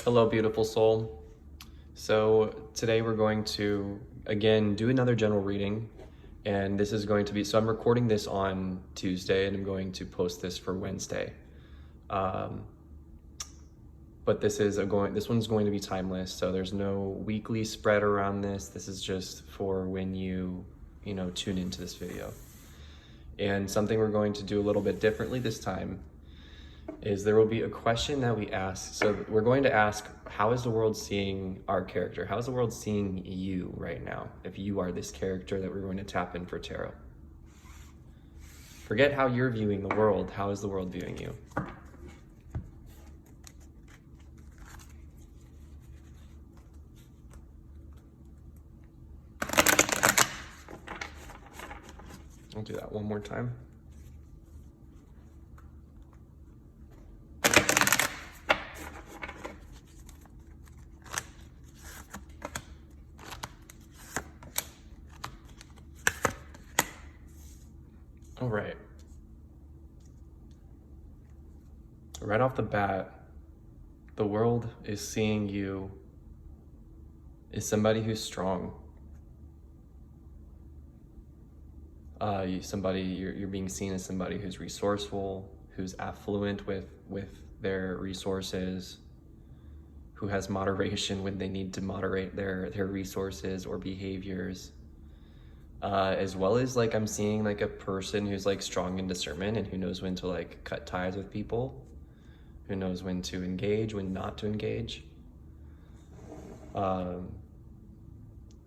Hello, beautiful soul. So today we're going to, again, do another general reading. And this is going to be, so I'm recording this on Tuesday and I'm going to post this for Wednesday. But this one's going to be timeless. So there's no weekly spread around this. This is just for when you tune into this video. And something we're going to do a little bit differently this time is there will be a question that we ask. So we're going to ask, how is the world seeing our character? How is the world seeing you right now? If you are this character that we're going to tap in for tarot. Forget how you're viewing the world. How is the world viewing you? I'll do that one more time. All right. Right off the bat, the world is seeing you as somebody who's strong. You're being seen as somebody who's resourceful, who's affluent with their resources, who has moderation when they need to moderate their resources or behaviors. As well as I'm seeing a person who's strong in discernment and who knows when to cut ties with people, who knows when to engage, when not to engage.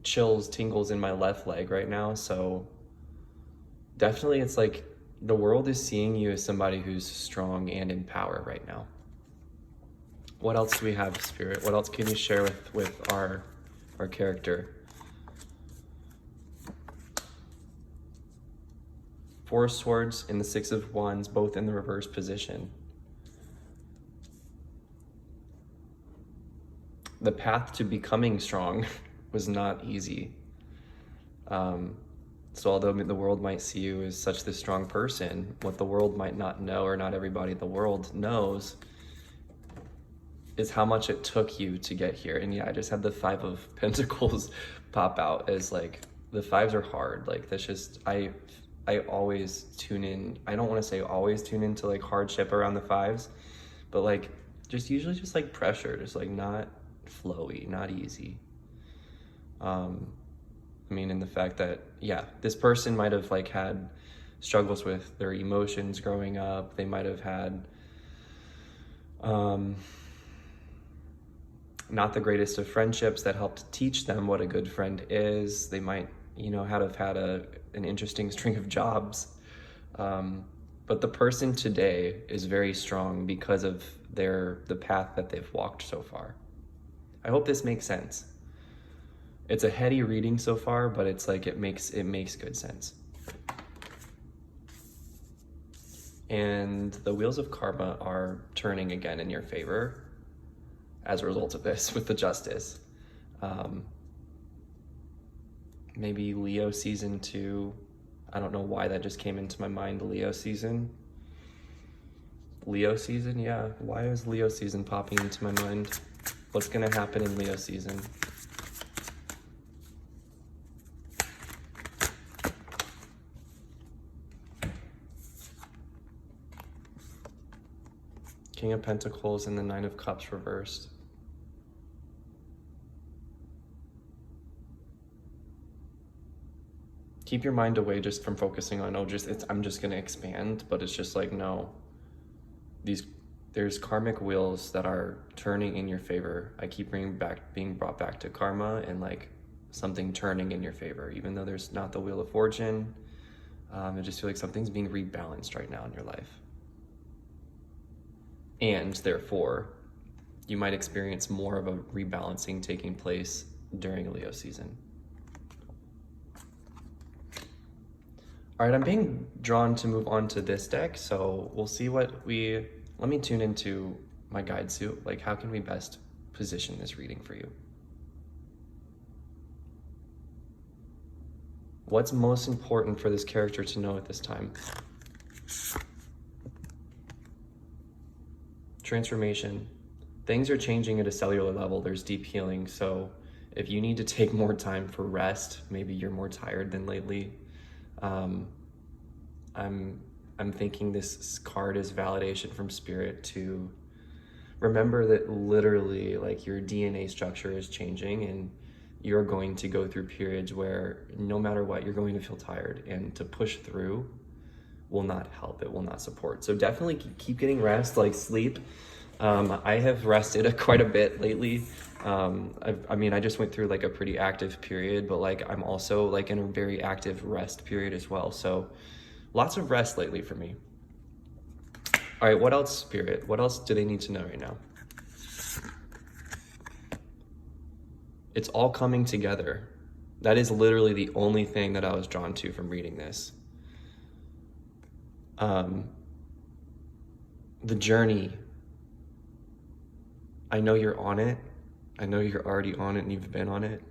Chills, tingles in my left leg right now. So definitely it's the world is seeing you as somebody who's strong and in power right now. What else do we have, Spirit? What else can you share with our character? Four of Swords and the Six of Wands, both in the reverse position. The path to becoming strong was not easy. So although the world might see you as such this strong person, what the world might not know, or not everybody in the world knows, is how much it took you to get here. And yeah, I just had the Five of Pentacles pop out as the fives are hard. That's just, I always tune in. I don't want to say always tune into hardship around the fives, but just usually just pressure, just not flowy, not easy. I mean, in the fact that, yeah, this person might have had struggles with their emotions growing up. They might have had not the greatest of friendships that helped teach them what a good friend is. They might, have had an interesting string of jobs. But the person today is very strong because of the path that they've walked so far. I hope this makes sense. It's a heady reading so far, but it's it makes good sense. And the wheels of karma are turning again in your favor as a result of this with the Justice. Maybe Leo season 2. I don't know why that just came into my mind, Leo season. Leo season, yeah. Why is Leo season popping into my mind? What's gonna happen in Leo season? King of Pentacles and the Nine of Cups reversed. Keep your mind away just from focusing on, I'm just gonna expand, but it's just no. There's karmic wheels that are turning in your favor. I keep being brought back to karma and something turning in your favor, even though there's not the Wheel of Fortune. I just feel something's being rebalanced right now in your life. And therefore, you might experience more of a rebalancing taking place during Leo season. All right, I'm being drawn to move on to this deck, so we'll see let me tune into my guide suit. How can we best position this reading for you? What's most important for this character to know at this time? Transformation. things are changing at a cellular level. There's deep healing. So if you need to take more time for rest, maybe you're more tired than lately. I'm thinking this card is validation from spirit to remember that literally like your DNA structure is changing, and you're going to go through periods where no matter what, you're going to feel tired, and to push through will not help. It will not support. So definitely keep getting rest, like sleep. I have rested quite a bit lately. I just went through like a pretty active period, but like I'm also like in a very active rest period as well. So lots of rest lately for me. All right, what else, Spirit? What else do they need to know right now? It's all coming together. That is literally the only thing that I was drawn to from reading this. The journey, I know you're on it. I know you're already on it and you've been on it.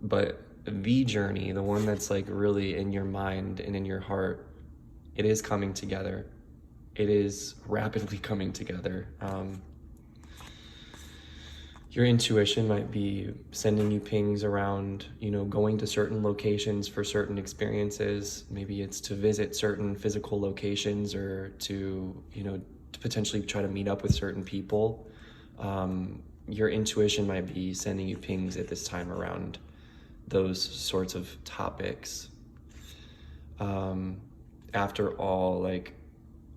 But the journey, the one that's like really in your mind and in your heart, it is coming together. It is rapidly coming together. Your intuition might be sending you pings around, going to certain locations for certain experiences. Maybe it's to visit certain physical locations, or to potentially try to meet up with certain people. Your intuition might be sending you pings at this time around those sorts of topics. After all, like,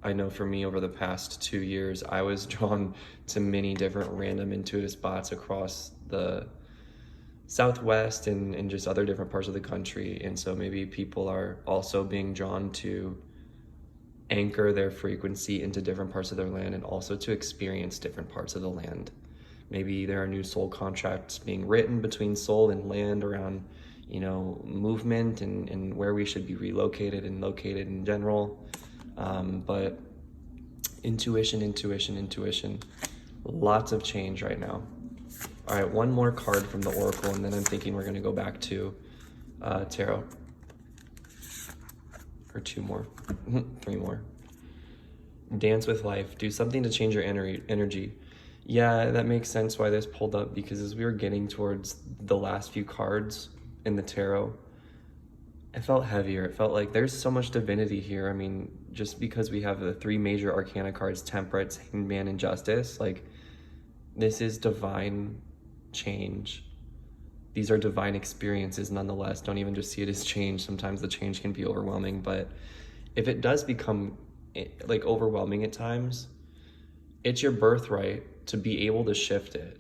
I know for me over the past 2 years, I was drawn to many different random intuitive spots across the Southwest and just other different parts of the country. And so maybe people are also being drawn to anchor their frequency into different parts of their land, and also to experience different parts of the land. Maybe there are new soul contracts being written between soul and land around, movement and where we should be relocated and located in general. But intuition, lots of change right now. All right, one more card from the Oracle, and then I'm thinking we're going to go back to Tarot. Or 2 more, 3 more. Dance with life. Do something to change your energy. Yeah, that makes sense why this pulled up, because as we were getting towards the last few cards in the tarot, it felt heavier. It felt like there's so much divinity here. I mean, just because we have the 3 major arcana cards, Temperance, Hangman, and Justice, like, this is divine change. These are divine experiences nonetheless. Don't even just see it as change. Sometimes the change can be overwhelming, but if it does become like overwhelming at times, it's your birthright to be able to shift it.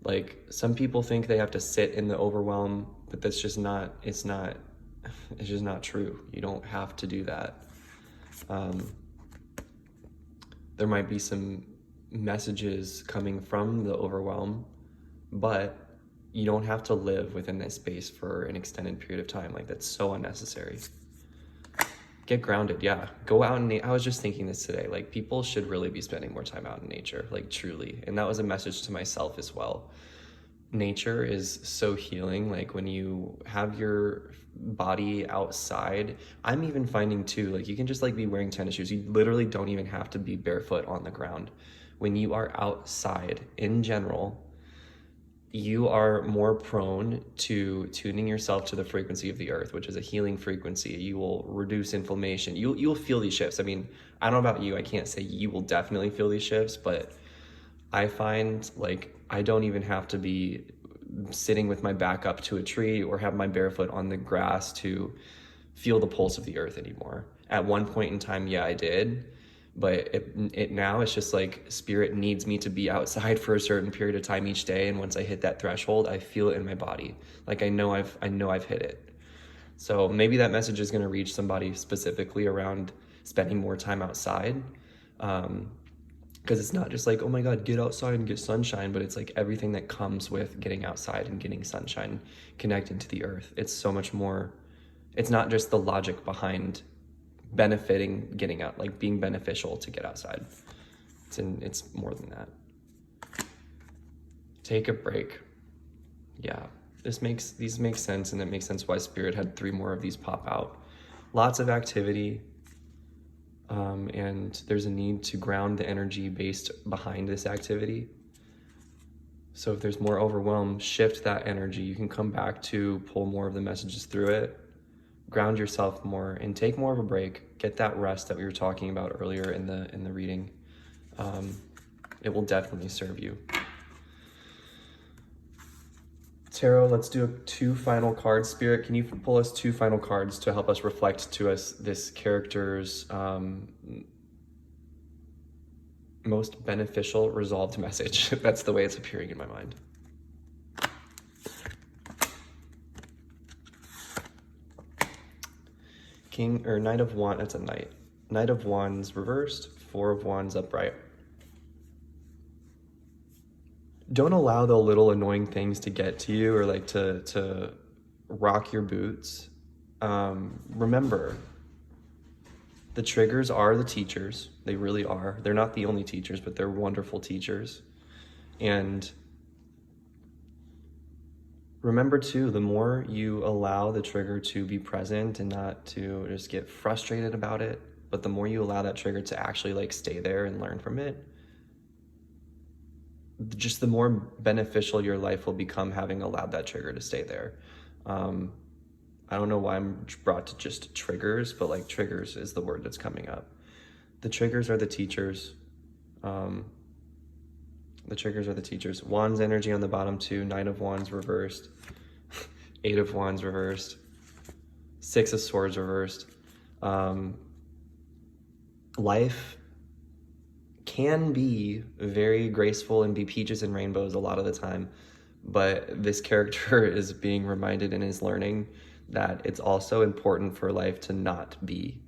Like, some people think they have to sit in the overwhelm, but that's just not, it's just not true. You don't have to do that. There might be some messages coming from the overwhelm, but you don't have to live within this space for an extended period of time. Like, that's so unnecessary. Get grounded, yeah. Go out and I was just thinking this today, like, people should really be spending more time out in nature, like, truly. And that was a message to myself as well. Nature is so healing. Like, when you have your body outside, I'm even finding too, like, you can just like be wearing tennis shoes. You literally don't even have to be barefoot on the ground. When you are outside in general, you are more prone to tuning yourself to the frequency of the earth, which is a healing frequency. You will reduce inflammation. You'll feel these shifts. I mean, I don't know about you. I can't say you will definitely feel these shifts, but I find like I don't even have to be sitting with my back up to a tree or have my barefoot on the grass to feel the pulse of the earth anymore. At one point in time, yeah, I did. But it now it's just like spirit needs me to be outside for a certain period of time each day, and once I hit that threshold, I feel it in my body. Like, I know I've hit it. So maybe that message is going to reach somebody specifically around spending more time outside, because it's not just like, oh my God, get outside and get sunshine, but it's like everything that comes with getting outside and getting sunshine, connecting to the earth. It's so much more. It's not just the logic behind benefiting getting out, like being beneficial to get outside. It's more than that. Take a break. Yeah, these make sense, and it makes sense why spirit had 3 more of these pop out. Lots of activity, and there's a need to ground the energy based behind this activity. So if there's more overwhelm, shift that energy. You can come back to pull more of the messages through it, ground yourself more, and take more of a break. Get that rest that we were talking about earlier in the reading. It will definitely serve you. Tarot, let's do 2 final cards. Spirit, can you pull us 2 final cards to help us reflect to us this character's most beneficial resolved message? That's the way it's appearing in my mind. King or Knight of Wands, that's a knight. Knight of Wands reversed, 4 of Wands upright. Don't allow the little annoying things to get to you or like to rock your boots. Remember, the triggers are the teachers. They really are. They're not the only teachers, but they're wonderful teachers. And remember too, the more you allow the trigger to be present and not to just get frustrated about it, but the more you allow that trigger to actually like stay there and learn from it, just the more beneficial your life will become having allowed that trigger to stay there. I don't know why I'm brought to just triggers, but like triggers is the word that's coming up. The triggers are the teachers. The triggers are the teachers. Wands energy on the bottom 2, 9 of Wands reversed, 8 of Wands reversed, 6 of Swords reversed. Life can be very graceful and be peaches and rainbows a lot of the time, but this character is being reminded and is learning that it's also important for life to not be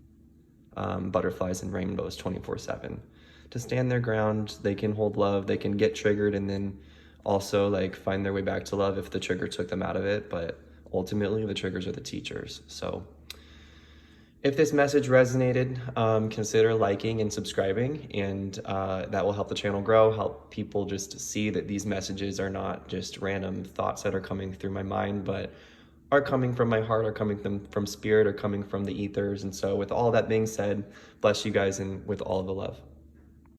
butterflies and rainbows 24/7. To stand their ground, they can hold love, they can get triggered and then also like find their way back to love if the trigger took them out of it, but ultimately the triggers are the teachers. So if this message resonated, consider liking and subscribing, and that will help the channel grow, help people just see that these messages are not just random thoughts that are coming through my mind, but are coming from my heart, are coming from spirit, are coming from the ethers. And so with all that being said, bless you guys and with all of the love.